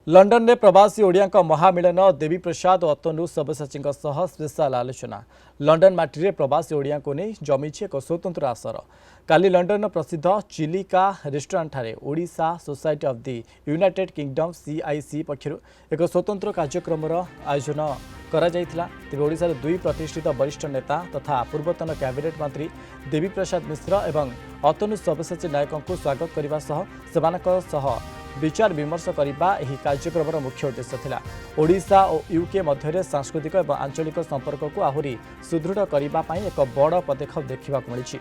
London में प्रवासी ओडिया महामिलन देवी प्रसाद और अतनु सब्यसाची स्पेशल आलोचना। लंडन माटी प्रवासी ओडिया को नहीं जमी एक स्वतंत्र आसर। काली लंडन प्रसिद्ध चिलिका रेस्टोरेंट ठारे Odisha society of the United Kingdom CIC पक्षर एक स्वतंत्र कार्यक्रम आयोजन करा तेज ओडिशार दुई प्रतिष्ठित वरिष्ठ नेता तथा पूर्वतन कैबिनेट मंत्री देवी प्रसाद मिश्र एवं अतनु सब्यसाची नायक को स्वागत करने विचार विमर्श करने कार्यक्रम मुख्य उद्देश्य थिला। ओडिशा और यूके मध्य सांस्कृतिक और आंचलिक संपर्क को आहरी सुदृढ़ करने एक बड़ पदक्षेप देखा मिली।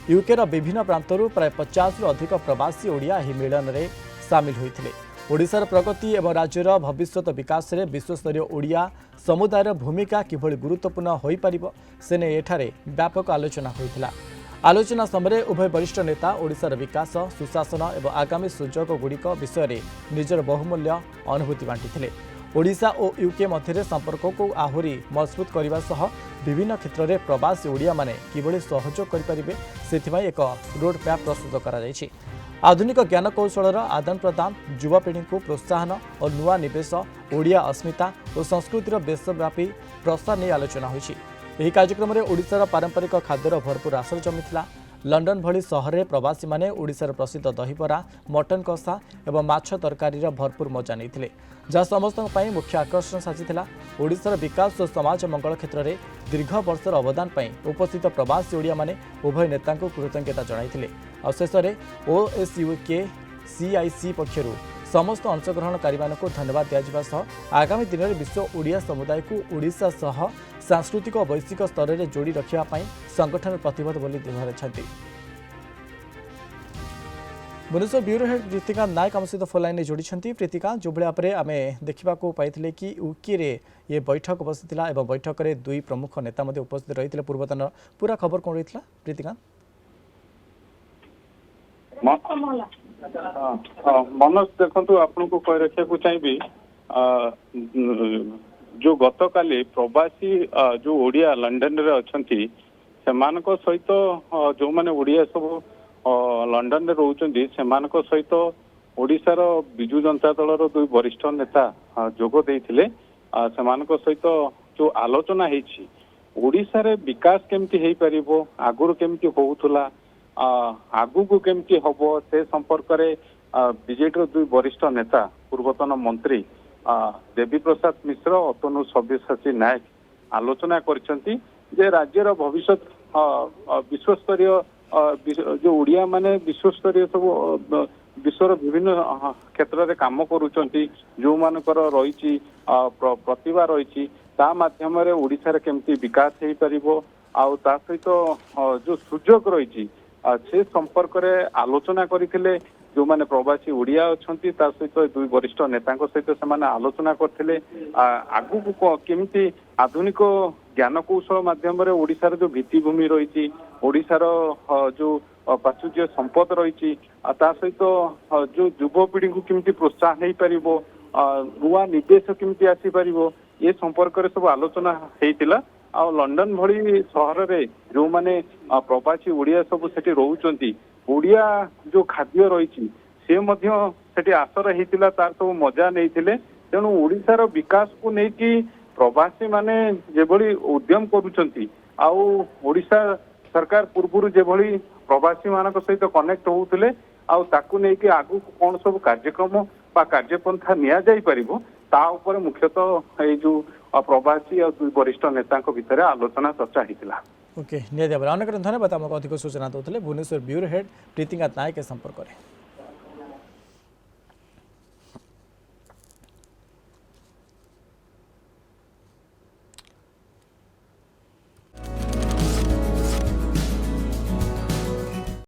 यूकेर विभिन्न प्रांतरू प्राय 50 अधिक प्रवासी ओडिया एही मिलन में सामिल होते। ओडिशार प्रगति और राज्यर भविष्यत विकास में विश्वस्तरीय ओडिया समुदायर भूमिका किभली गुरुत्वपूर्ण हो पार से ने एठारे व्यापक आलोचना होता। आलोचना समय उभय वरिष्ठ नेता ओडिशार विकास सुशासन और आगामी सुजोग गुड़िक विषय में निजर बहुमूल्य अनुभूति बांटी। ओडिशा और यूके मध्य संपर्क को आहरी मजबूत करने सह विभिन्न क्षेत्र में प्रवासी ओडिया माने किभली सहयोग करें से एक रोड मैप प्रस्तुत करा। आधुनिक ज्ञान कौशल आदान प्रदान युवापीढ़ी को प्रोत्साहन और नुआ निवेश ओडिया अस्मिता और संस्कृतिर देशव्यापी प्रसार नहीं आलोचना होई। यह कार्यक्रम में ओडिशार पारंपरिक खाद्यर भरपूर आसर जमीला। लंडन भली सहर में प्रवासी माने ओडिशार प्रसिद्ध दहीबरा मटन कषा और माछ तरकारी भरपूर मजा नहीं जहाँ समस्त मुख्य आकर्षण साजिला। ओडिशार विकास और समाज मंगल क्षेत्र में दीर्घ वर्षर अवदान उपस्थित प्रवासी ओडिया माने उभय नेता कृतज्ञता जणाइथिले। शेष में OSUK CIC पक्षर समस्त अंशग्रहणकारी को धन्यवाद दिया। आगामी दिन में विश्व ओडिया समुदाय को ओडिशा सह सांस्कृतिक और वैश्विक स्तर में जोड़ी रखापी संगठन प्रतिबद्ध बोली दोहराइछन्ति। भुवनेश्वर ब्यूरो हेड प्रीतिका नायक आम सहित फोन लाइन जोड़ी। प्रीतिका जो भाव में आम देखा पाई कि यूके ये बैठक बसी और बैठक में दुई प्रमुख नेता उपस्थित रही थे। पूर्वतन पूरा खबर कौन रही प्रीतिका? मनोज देखु आपन को कह रखा चाहिए जो गत काली प्रवासी जो ओडिया लंडन रे अछंती सेमानक सहित जो माने ओडिया सब लंडन रे रहउचंती सेमानक सहित ओडिशार बिजु जनता दलर दुई वरिष्ठ नेता जोग देइथिले। सेमानक सहित जो आलोचना हेछि ओडिशा रे विकास केमती हेइ परिबो आगुर केमती होउथुला आगु को केमती हबो से संपर्क रे बीजेडी दुई वरिष्ठ नेता पूर्वतन मंत्री देवी प्रसाद मिश्र अतनु सब्यसाची नायक आलोचना करछंती जे राज्यर भविष्य विश्वस्तरीय जो ओडिया माने विश्वस्तरीय सब विश्वर विभिन्न क्षेत्र में काम करुचंती जो मानकर रही प्रतिभा रही ता माध्यम रे ओडिशा रे केमती विकास हेइ परिबो आ ता सहित जो सुजोग रही से संपर्क में आलोचना करथिले। जो माने प्रवासी ओडिया अछंती ता सहित दुई वरिष्ठ नेता सहित से आलोचना करथिले आगु को केमती आधुनिक ज्ञान कौशल माध्यम रे ओडिशार जो भित्तिभूमि रही ओडिशार जो प्राचुर्य संपद रही ता सहित जो युवपीढ़ी को केमती प्रोत्साहन हो पारिबो नुआ निवेश केमती आसी पारिबो ये संपर्क में सब आलोचना हेइतिला। आ लंडन भली सहर रे जो माने प्रवासी ओडिया सब सेठी रहउचंती ओडिया जो खाद्य रही से मध्य सेठी आसर हेइतिला तार सब मजा नैथिले। तेणु ओडिशार विकास को लेकिन प्रवासी माने जेभली उद्यम करुचंती आउ ओडिशा सरकार पूर्व जेभली प्रवासी मानक सहित कनेक्ट होउथिले आउ ताकू नेकी आगु कोन सब कार्यक्रम बा कार्यपंथा निया जाई परिबो ता ऊपर मुख्यतः ए जो प्रवासी और दुई वरिष्ठ नेता भितर आलोचना चर्चा होता। ओके निया अनेक धन्यवाद। आमको अधिक सूचना दूसरे भुवनेश्वर ब्यूरो हेड प्रीतिका नायक संपर्क में।